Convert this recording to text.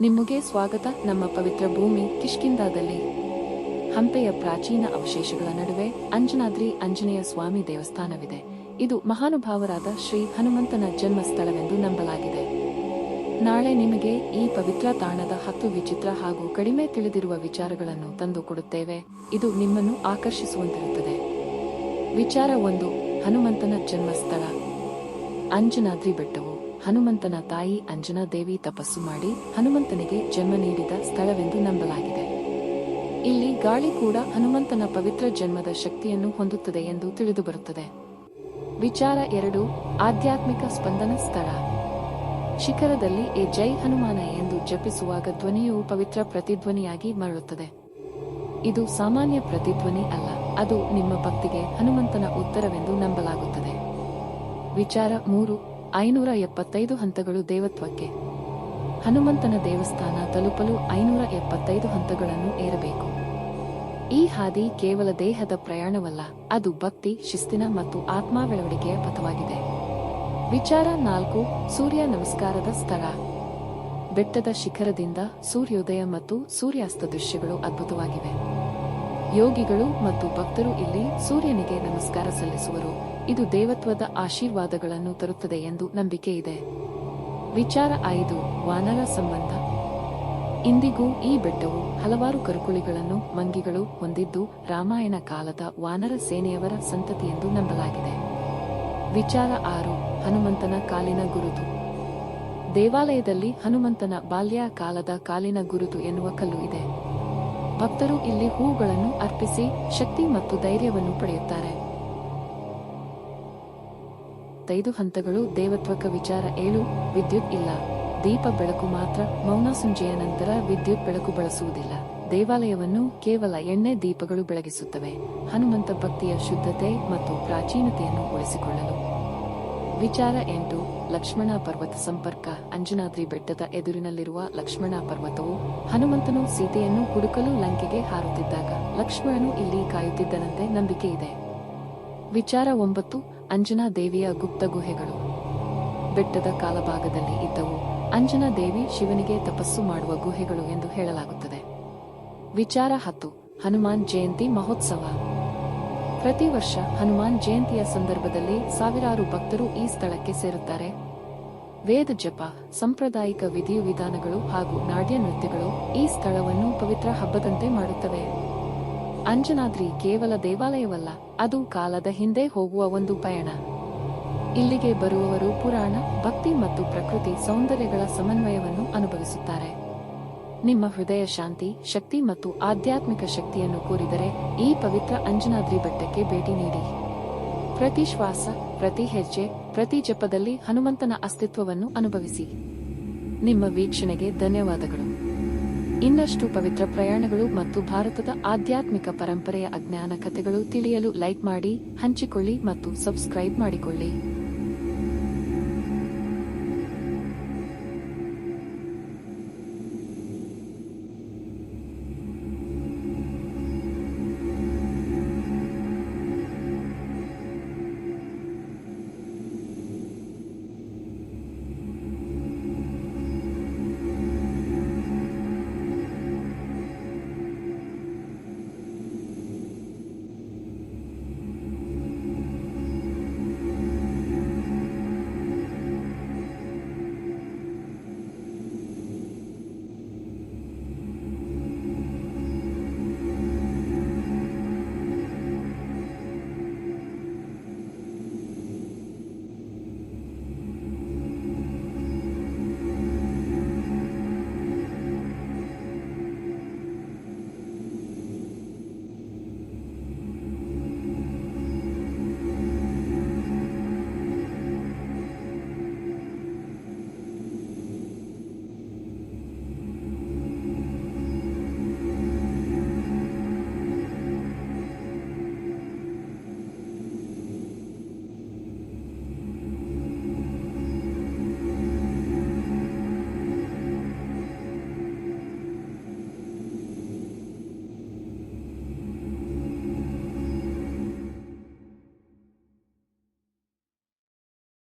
ನಿಮಗೆ ಸ್ವಾಗತ. ನಮ್ಮ ಪವಿತ್ರ ಭೂಮಿ ಕಿಷ್ಕಿಂಧಾದಲ್ಲಿ ಹಂಪೆಯ ಪ್ರಾಚೀನ ಅವಶೇಷಗಳ ನಡುವೆ ಅಂಜನಾದ್ರಿ ಆಂಜನೇಯ ಸ್ವಾಮಿ ದೇವಸ್ಥಾನವಿದೆ. ಇದು ಮಹಾನುಭಾವರಾದ ಶ್ರೀ ಹನುಮಂತನ ಜನ್ಮಸ್ಥಳವೆಂದು ನಂಬಲಾಗಿದೆ. ನಾಳೆ ನಿಮಗೆ ಈ ಪವಿತ್ರ ತಾಣದ 10 ವಿಚಿತ್ರ ಹಾಗೂ ಕಡಿಮೆ ತಿಳಿದಿರುವ ವಿಚಾರಗಳನ್ನು ತಂದುಕೊಡುತ್ತೇವೆ. ಇದು ನಿಮ್ಮನ್ನು ಆಕರ್ಷಿಸುವಂತಿರುತ್ತದೆ. ವಿಚಾರ 1. ಹನುಮಂತನ ಜನ್ಮಸ್ಥಳ. ಅಂಜನಾದ್ರಿ ಬೆಟ್ಟವು ಹನುಮಂತನ ತಾಯಿ ಅಂಜನಾ ದೇವಿ ತಪಸ್ಸು ಮಾಡಿ ಹನುಮಂತನಿಗೆ ಜನ್ಮ ನೀಡಿದ ಸ್ಥಳವೆಂದು ನಂಬಲಾಗಿದೆ. ಇಲ್ಲಿ ಗಾಳಿ ಕೂಡ ಹನುಮಂತನ ಪವಿತ್ರ ಜನ್ಮದ ಶಕ್ತಿಯನ್ನು ಹೊಂದುತ್ತದೆ ಎಂದು ತಿಳಿದುಬರುತ್ತದೆ. ವಿಚಾರ 2. ಆಧ್ಯಾತ್ಮಿಕ ಸ್ಪಂದನ ಸ್ಥಳ. ಶಿಖರದಲ್ಲಿ ಜೈ ಹನುಮಾನ ಎಂದು ಜಪಿಸುವಾಗ ಧ್ವನಿಯು ಪವಿತ್ರ ಪ್ರತಿಧ್ವನಿಯಾಗಿ ಮರಳುತ್ತದೆ. ಇದು ಸಾಮಾನ್ಯ ಪ್ರತಿಧ್ವನಿ ಅಲ್ಲ, ಅದು ನಿಮ್ಮ ಭಕ್ತಿಗೆ ಹನುಮಂತನ ಉತ್ತರವೆಂದು ನಂಬಲಾಗುತ್ತದೆ. ವಿಚಾರ 3. 575 ಹಂತಗಳು. ದೇವತ್ವಕ್ಕೆ. ಹನುಮಂತನ ದೇವಸ್ಥಾನ ತಲುಪಲು 575 ಹಂತಗಳನ್ನು ಏರಬೇಕು. ಈ ಹಾದಿ ಕೇವಲ ದೇಹದ ಪ್ರಯಾಣವಲ್ಲ, ಅದು ಭಕ್ತಿ, ಶಿಸ್ತಿನ ಮತ್ತು ಆತ್ಮ ಬೆಳವಣಿಗೆಯ ಪಥವಾಗಿದೆ. ವಿಚಾರ 4. ಸೂರ್ಯ ನಮಸ್ಕಾರದ ಸ್ಥಳ. ಬೆಟ್ಟದ ಶಿಖರದಿಂದ ಸೂರ್ಯೋದಯ ಮತ್ತು ಸೂರ್ಯಾಸ್ತ ದೃಶ್ಯಗಳು ಅದ್ಭುತವಾಗಿವೆ. ಯೋಗಿಗಳು ಮತ್ತು ಭಕ್ತರು ಇಲ್ಲಿ ಸೂರ್ಯನಿಗೆ ನಮಸ್ಕಾರ ಸಲ್ಲಿಸುವರು. ಇದು ದೇವತ್ವದ ಆಶೀರ್ವಾದಗಳನ್ನು ತರುತ್ತದೆ ಎಂದು ನಂಬಿಕೆ ಇದೆ. ವಿಚಾರ 5. ವಾನರ ಸಂಬಂಧ. ಇಂದಿಗೂ ಈ ಬೆಟ್ಟವು ಹಲವಾರು ಕರುಕುಳಿಗಳನ್ನು ಮಂಗಿಗಳು ಹೊಂದಿದ್ದು ರಾಮಾಯಣ ಕಾಲದ ವಾನರ ಸೇನೆಯವರ ಸಂತತಿ ಎಂದು ನಂಬಲಾಗಿದೆ. ವಿಚಾರ 6. ಹನುಮಂತನ ಕಾಲಿನ ಗುರುತು. ದೇವಾಲಯದಲ್ಲಿ ಹನುಮಂತನ ಬಾಲ್ಯ ಕಾಲದ ಕಾಲಿನ ಗುರುತು ಎನ್ನುವ ಕಲ್ಲು ಇದೆ. ಭಕ್ತರು ಇಲ್ಲಿ ಹೂಗಳನ್ನು ಅರ್ಪಿಸಿ ಶಕ್ತಿ ಮತ್ತು ಧೈರ್ಯವನ್ನು ಪಡೆಯುತ್ತಾರೆ. 5 ಹಂತಗಳು. ದೇವತ್ವಕ. ವಿಚಾರ 7. ವಿದ್ಯುತ್ ಇಲ್ಲ, ದೀಪ ಬೆಳಕು ಮಾತ್ರ. ಮೌನ ಸಂಜೆಯ ನಂತರ ವಿದ್ಯುತ್ ಬೆಳಕು ಬಳಸುವುದಿಲ್ಲ. ದೇವಾಲಯವನ್ನು ಕೇವಲ ಎಣ್ಣೆ ದೀಪಗಳು ಬೆಳಗಿಸುತ್ತವೆ, ಹನುಮಂತ ಭಕ್ತಿಯ ಶುದ್ಧತೆ ಮತ್ತು ಪ್ರಾಚೀನತೆಯನ್ನು ಉಳಿಸಿಕೊಳ್ಳಲು. ವಿಚಾರ 8. ಲಕ್ಷ್ಮಣ ಪರ್ವತ ಸಂಪರ್ಕ. ಅಂಜನಾದ್ರಿ ಬೆಟ್ಟದ ಎದುರಿನಲ್ಲಿರುವ ಲಕ್ಷ್ಮಣ ಪರ್ವತವು ಹನುಮಂತನು ಸೀತೆಯನ್ನು ಹುಡುಕಲು ಲಂಕೆಗೆ ಹಾರುತ್ತಿದ್ದಾಗ ಲಕ್ಷ್ಮಣನು ಇಲ್ಲಿ ಕಾಯುತ್ತಿದ್ದನಂತೆ ನಂಬಿಕೆ ಇದೆ. ವಿಚಾರ 9. ಅಂಜನಾ ದೇವಿಯ ಗುಪ್ತ ಗುಹೆಗಳು. ಬೆಟ್ಟದ ಕಾಲಭಾಗದಲ್ಲಿ ಇದ್ದವು ಅಂಜನಾ ದೇವಿ ಶಿವನಿಗೆ ತಪಸ್ಸು ಮಾಡುವ ಗುಹೆಗಳು ಎಂದು ಹೇಳಲಾಗುತ್ತದೆ. ವಿಚಾರ 10. ಹನುಮಾನ್ ಜಯಂತಿ ಮಹೋತ್ಸವ. ಪ್ರತಿ ವರ್ಷ ಹನುಮಾನ್ ಜಯಂತಿಯ ಸಂದರ್ಭದಲ್ಲಿ ಸಾವಿರಾರು ಭಕ್ತರು ಈ ಸ್ಥಳಕ್ಕೆ ಸೇರುತ್ತಾರೆ. ವೇದ ಜಪ, ಸಾಂಪ್ರದಾಯಿಕ ವಿಧಿವಿಧಾನಗಳು ಹಾಗೂ ನಾಟ್ಯ ನೃತ್ಯಗಳು ಈ ಸ್ಥಳವನ್ನು ಪವಿತ್ರ ಹಬ್ಬದಂತೆ ಮಾಡುತ್ತವೆ. ಅಂಜನಾದ್ರಿ ಕೇವಲ ದೇವಾಲಯವಲ್ಲ, ಅದು ಕಾಲದ ಹಿಂದೆ ಹೋಗುವ ಒಂದು ಪಯಣ. ಇಲ್ಲಿಗೆ ಬರುವವರು ಪುರಾಣ, ಭಕ್ತಿ ಮತ್ತು ಪ್ರಕೃತಿ ಸೌಂದರ್ಯಗಳ ಸಮನ್ವಯವನ್ನು ಅನುಭವಿಸುತ್ತಾರೆ. ನಿಮ್ಮ ಹೃದಯ ಶಾಂತಿ, ಶಕ್ತಿ ಮತ್ತು ಆಧ್ಯಾತ್ಮಿಕ ಶಕ್ತಿಯನ್ನು ಕೋರಿದರೆ ಈ ಪವಿತ್ರ ಅಂಜನಾದ್ರಿ ಬೆಟ್ಟಕ್ಕೆ ಭೇಟಿ ನೀಡಿ. ಪ್ರತಿ ಶ್ವಾಸ, ಪ್ರತಿ ಹೆಜ್ಜೆ, ಪ್ರತಿ ಜಪದಲ್ಲಿ ಹನುಮಂತನ ಅಸ್ತಿತ್ವವನ್ನು ಅನುಭವಿಸಿ. ನಿಮ್ಮ ವೀಕ್ಷಣೆಗೆ ಧನ್ಯವಾದಗಳು. ಇನ್ನಷ್ಟು ಪವಿತ್ರ ಪ್ರಯಾಣಗಳು ಮತ್ತು ಭಾರತದ ಆಧ್ಯಾತ್ಮಿಕ ಪರಂಪರೆಯ ಅಜ್ಞಾನ ಕಥೆಗಳು ತಿಳಿಯಲು ಲೈಕ್ ಮಾಡಿ, ಹಂಚಿಕೊಳ್ಳಿ ಮತ್ತು ಸಬ್ಸ್ಕ್ರೈಬ್ ಮಾಡಿಕೊಳ್ಳಿ.